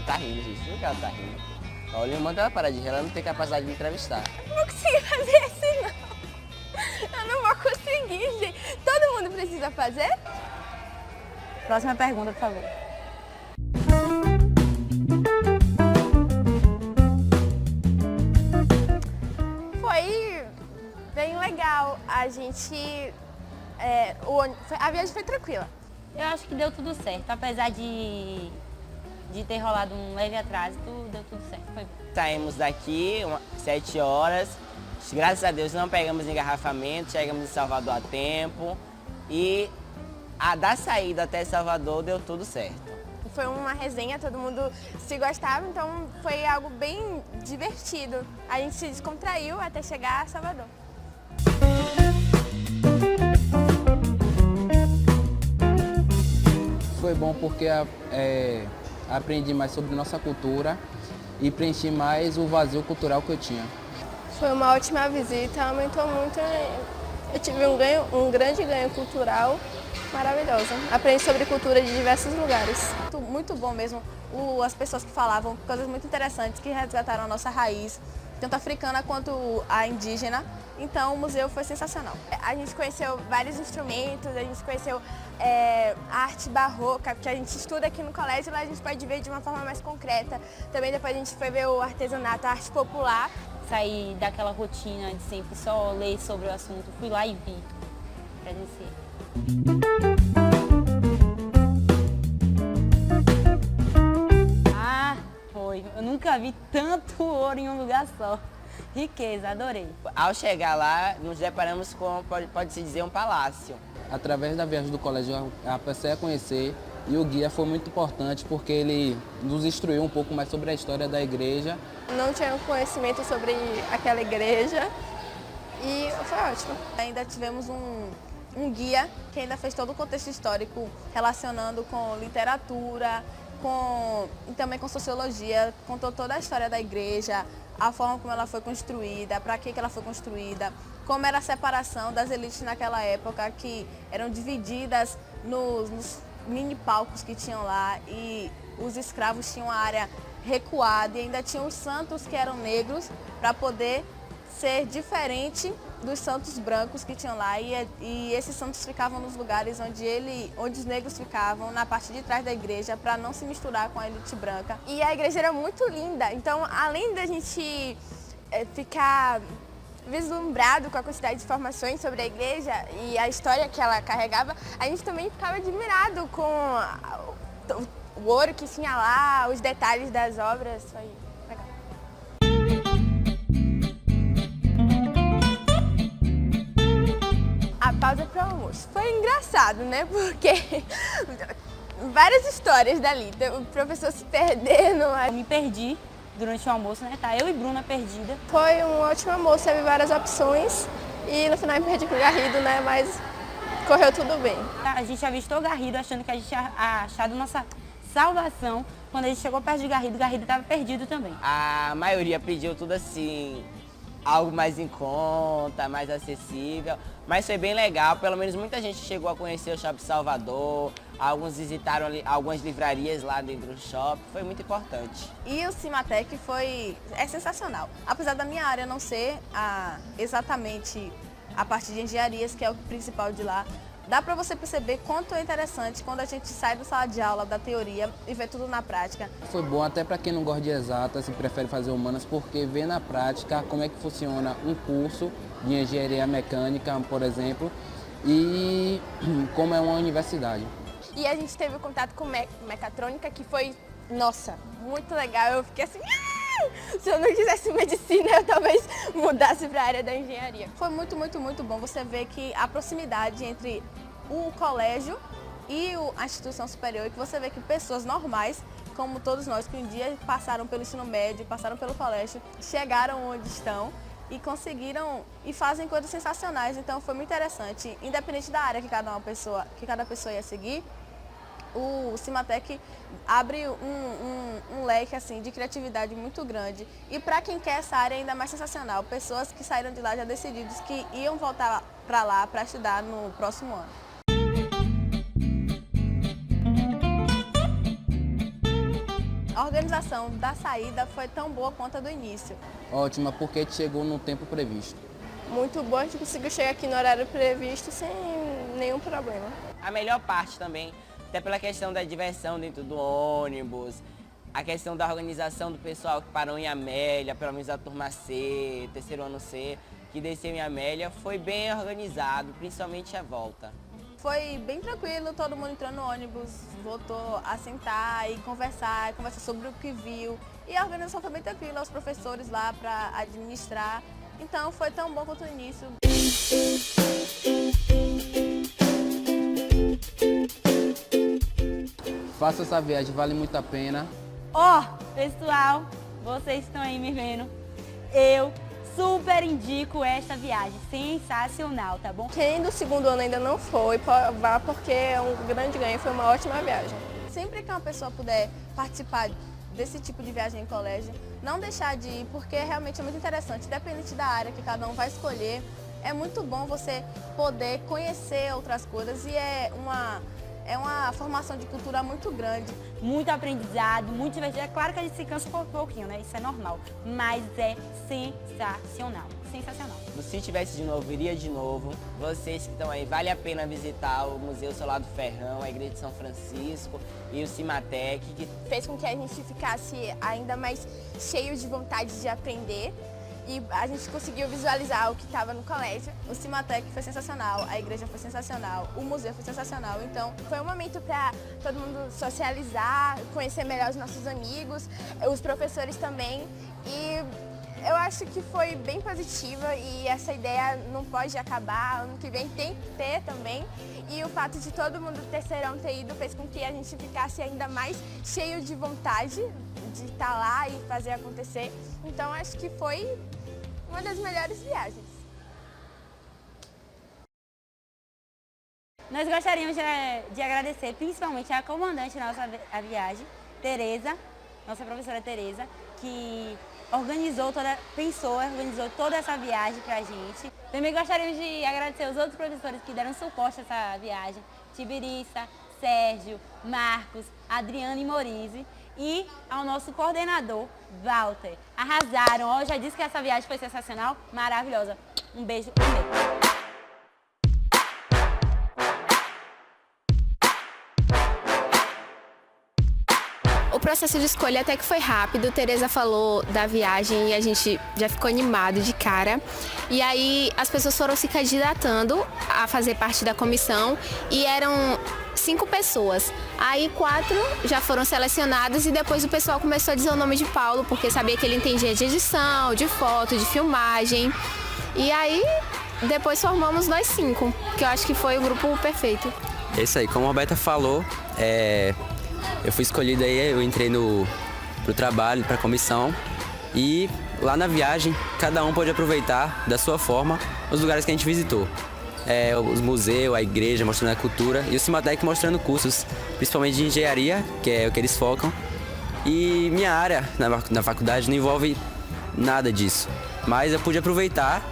tá rindo, gente. Por que ela tá rindo? Olha, manda ela parar de rir, ela não tem capacidade de me entrevistar. Eu não vou conseguir fazer assim, não. Eu não vou conseguir, gente. Todo mundo precisa fazer? Próxima pergunta, por favor. Foi bem legal. A gente... a viagem foi tranquila. Eu acho que deu tudo certo, apesar de ter rolado um leve atraso, deu tudo certo, foi bom. Saímos daqui 7 horas, graças a Deus não pegamos engarrafamento, chegamos em Salvador a tempo e da saída até Salvador deu tudo certo. Foi uma resenha, todo mundo se gostava, então foi algo bem divertido. A gente se descontraiu até chegar a Salvador. Foi bom porque aprendi mais sobre nossa cultura e preenchi mais o vazio cultural que eu tinha. Foi uma ótima visita, aumentou muito. Eu tive um grande ganho cultural maravilhoso. Aprendi sobre cultura de diversos lugares. Muito bom mesmo. As pessoas que falavam coisas muito interessantes, que resgataram a nossa raiz, tanto africana quanto a indígena. Então o museu foi sensacional. A gente conheceu vários instrumentos, a gente conheceu a arte barroca, que a gente estuda aqui no colégio, lá a gente pode ver de uma forma mais concreta. Também depois a gente foi ver o artesanato, a arte popular. Saí daquela rotina de sempre só ler sobre o assunto, fui lá e vi, presenciei. Foi. Eu nunca vi tanto ouro em um lugar só. Riqueza, adorei. Ao chegar lá, nos deparamos com, pode-se dizer, um palácio. Através da viagem do colégio, eu passei a conhecer e o guia foi muito importante porque ele nos instruiu um pouco mais sobre a história da igreja. Não tinha conhecimento sobre aquela igreja e foi ótimo. Ainda tivemos um guia que ainda fez todo o contexto histórico relacionando com literatura, e também com sociologia, contou toda a história da igreja, a forma como ela foi construída, para que ela foi construída, como era a separação das elites naquela época, que eram divididas nos mini palcos que tinham lá e os escravos tinham a área recuada e ainda tinham os santos que eram negros para poder ser diferente dos santos brancos que tinham lá e esses santos ficavam nos lugares onde os negros ficavam, na parte de trás da igreja, para não se misturar com a elite branca. E a igreja era muito linda, então além da gente ficar vislumbrado com a quantidade de informações sobre a igreja e a história que ela carregava, a gente também ficava admirado com o ouro que tinha lá, os detalhes das obras. Foi legal. A pausa para o almoço. Foi engraçado, né? Porque várias histórias dali. O professor se perdendo. Eu me perdi durante o almoço, né? Tá eu e Bruna perdida. Foi um ótimo almoço, teve várias opções e no final eu me perdi com o Garrido, né? Mas correu tudo bem. A gente avistou o Garrido achando que a gente tinha achado nossa salvação. Quando a gente chegou perto de Garrido, Garrido estava perdido também. A maioria pediu tudo assim, algo mais em conta, mais acessível. Mas foi bem legal, pelo menos muita gente chegou a conhecer o Shopping Salvador, alguns visitaram algumas livrarias lá dentro do shopping, foi muito importante. E o Cimatec é sensacional. Apesar da minha área não ser exatamente a parte de engenharias, que é o principal de lá, dá para você perceber quanto é interessante quando a gente sai da sala de aula, da teoria e vê tudo na prática. Foi bom até para quem não gosta de exatas e prefere fazer humanas, porque vê na prática como é que funciona um curso de engenharia mecânica, por exemplo, e como é uma universidade. E a gente teve contato com mecatrônica, que foi, nossa, muito legal. Eu fiquei assim, se eu não quisesse medicina, eu talvez mudasse para a área da engenharia. Foi muito, muito, muito bom. Você vê que a proximidade entre o colégio e a instituição superior, e que você vê que pessoas normais, como todos nós, que um dia passaram pelo ensino médio, passaram pelo colégio, chegaram onde estão e conseguiram e fazem coisas sensacionais. Então foi muito interessante, independente da área que cada pessoa ia seguir. O Cimatec abre um leque assim, de criatividade muito grande. E para quem quer essa área, ainda mais sensacional. Pessoas que saíram de lá já decididos que iam voltar para lá para estudar no próximo ano. A organização da saída foi tão boa quanto a do início. Ótima, porque a gente chegou no tempo previsto. Muito bom, a gente conseguiu chegar aqui no horário previsto sem nenhum problema. A melhor parte também, até pela questão da diversão dentro do ônibus, a questão da organização do pessoal que parou em Amélia, pelo menos a turma C, terceiro ano C, que desceu em Amélia, foi bem organizado, principalmente a volta. Foi bem tranquilo, todo mundo entrou no ônibus, voltou a sentar e conversar sobre o que viu. E a organização foi bem tranquila, os professores lá para administrar. Então foi tão bom quanto o início. Faça essa viagem, vale muito a pena. Pessoal, vocês que estão aí me vendo, eu super indico esta viagem, sensacional, tá bom? Quem do segundo ano ainda não foi, vá porque é um grande ganho, foi uma ótima viagem. Sempre que uma pessoa puder participar desse tipo de viagem em colégio, não deixar de ir, porque realmente é muito interessante, independente da área que cada um vai escolher, é muito bom você poder conhecer outras coisas e é uma formação de cultura muito grande. Muito aprendizado, muito divertido. É claro que a gente se cansa um pouquinho, né? Isso é normal. Mas é sensacional. Sensacional. Se tivesse de novo, iria de novo. Vocês que estão aí, vale a pena visitar o Museu Solado Ferrão, a Igreja de São Francisco e o Cimatec, que Fez com que a gente ficasse ainda mais cheio de vontade de aprender. E a gente conseguiu visualizar o que estava no colégio. O Cimatec foi sensacional, a igreja foi sensacional, o museu foi sensacional. Então, Foi um momento para todo mundo socializar, conhecer melhor os nossos amigos, os professores também. E eu acho que foi bem positiva e essa ideia não pode acabar. Ano que vem tem que ter também. E o fato de todo mundo do terceirão ter ido fez com que a gente ficasse ainda mais cheio de vontade de estar lá e fazer acontecer. Então acho que foi uma das melhores viagens. Nós gostaríamos de agradecer principalmente a comandante da nossa viagem, Tereza, nossa professora Tereza, que organizou toda essa viagem pra gente. Também gostaríamos de agradecer os outros professores que deram suporte a essa viagem, Tibiriça, Sérgio, Marcos, Adriano e Morise, e ao nosso coordenador, Walter. Arrasaram, ó, eu já disse que essa viagem foi sensacional, maravilhosa. Um beijo, O processo de escolha até que foi rápido. Tereza falou da viagem e a gente já ficou animado de cara. E aí as pessoas foram se candidatando a fazer parte da comissão e eram 5 pessoas. Aí 4 já foram selecionadas e depois o pessoal começou a dizer o nome de Paulo, porque sabia que ele entendia de edição, de foto, de filmagem. E aí depois formamos nós 5, que eu acho que foi o grupo perfeito. É isso aí, como a Roberta falou, eu fui escolhido aí, eu entrei pro trabalho, pra comissão, e lá na viagem cada um pode aproveitar da sua forma os lugares que a gente visitou. Os museus, a igreja mostrando a cultura e o Cimatec mostrando cursos, principalmente de engenharia, que é o que eles focam. E minha área na faculdade não envolve nada disso, mas eu pude aproveitar,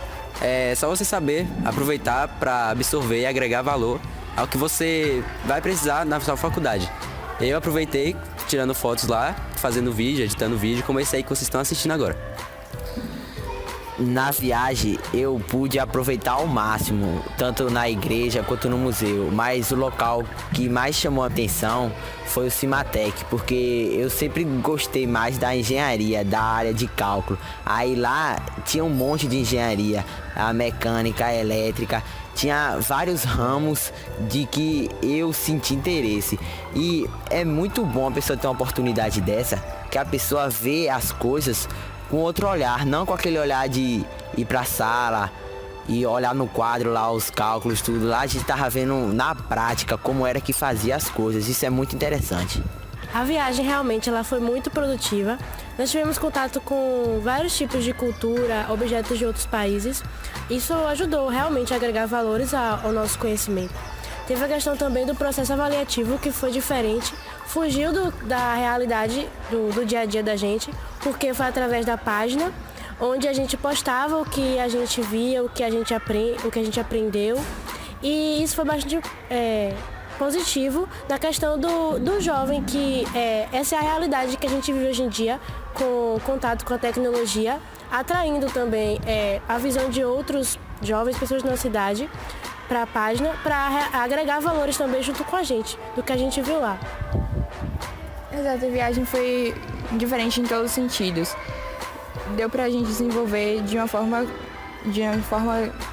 só você saber aproveitar para absorver e agregar valor ao que você vai precisar na sua faculdade. Eu aproveitei tirando fotos lá, fazendo vídeo, editando vídeo, como esse aí que vocês estão assistindo agora. Na viagem eu pude aproveitar ao máximo, tanto na igreja quanto no museu, mas o local que mais chamou a atenção foi o Cimatec, porque eu sempre gostei mais da engenharia, da área de cálculo. Aí lá tinha um monte de engenharia, a mecânica, a elétrica, tinha vários ramos de que eu senti interesse. E é muito bom a pessoa ter uma oportunidade dessa, que a pessoa vê as coisas com outro olhar, não com aquele olhar de ir pra sala e olhar no quadro lá os cálculos, tudo. Lá a gente tava vendo na prática como era que fazia as coisas, isso é muito interessante. A viagem realmente ela foi muito produtiva. Nós tivemos contato com vários tipos de cultura, objetos de outros países. Isso ajudou realmente a agregar valores ao nosso conhecimento. Teve a questão também do processo avaliativo, que foi diferente, fugiu da realidade do dia a dia da gente, porque foi através da página, onde a gente postava o que a gente via, o que a gente aprendeu. E isso foi bastante positivo na questão do jovem, que essa é a realidade que a gente vive hoje em dia, com contato com a tecnologia, atraindo também a visão de outros jovens, pessoas da nossa cidade, para a página, para agregar valores também junto com a gente, do que a gente viu lá. Exato, a viagem foi diferente em todos os sentidos. Deu pra gente desenvolver de uma forma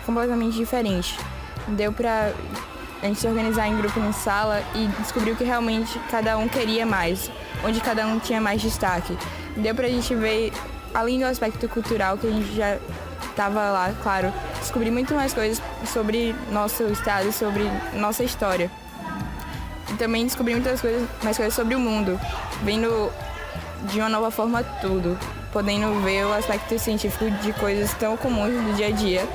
completamente diferente. Deu pra a gente se organizar em grupo em sala e descobrir o que realmente cada um queria mais, onde cada um tinha mais destaque. Deu pra gente ver, além do aspecto cultural que a gente já estava lá, claro, descobrir muito mais coisas sobre nosso estado, sobre nossa história. E também descobrir mais coisas sobre o mundo, vendo de uma nova forma tudo, podendo ver o aspecto científico de coisas tão comuns do dia a dia,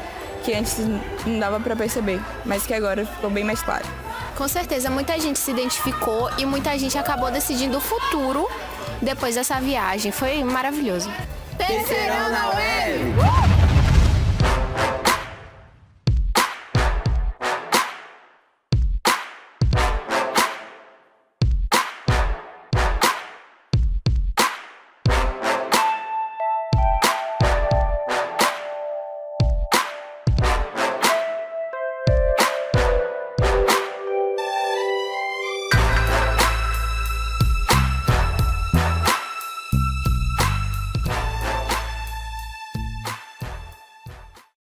que antes não dava para perceber, mas que agora ficou bem mais claro. Com certeza, muita gente se identificou e muita gente acabou decidindo o futuro depois dessa viagem. Foi maravilhoso. Terceirão na web!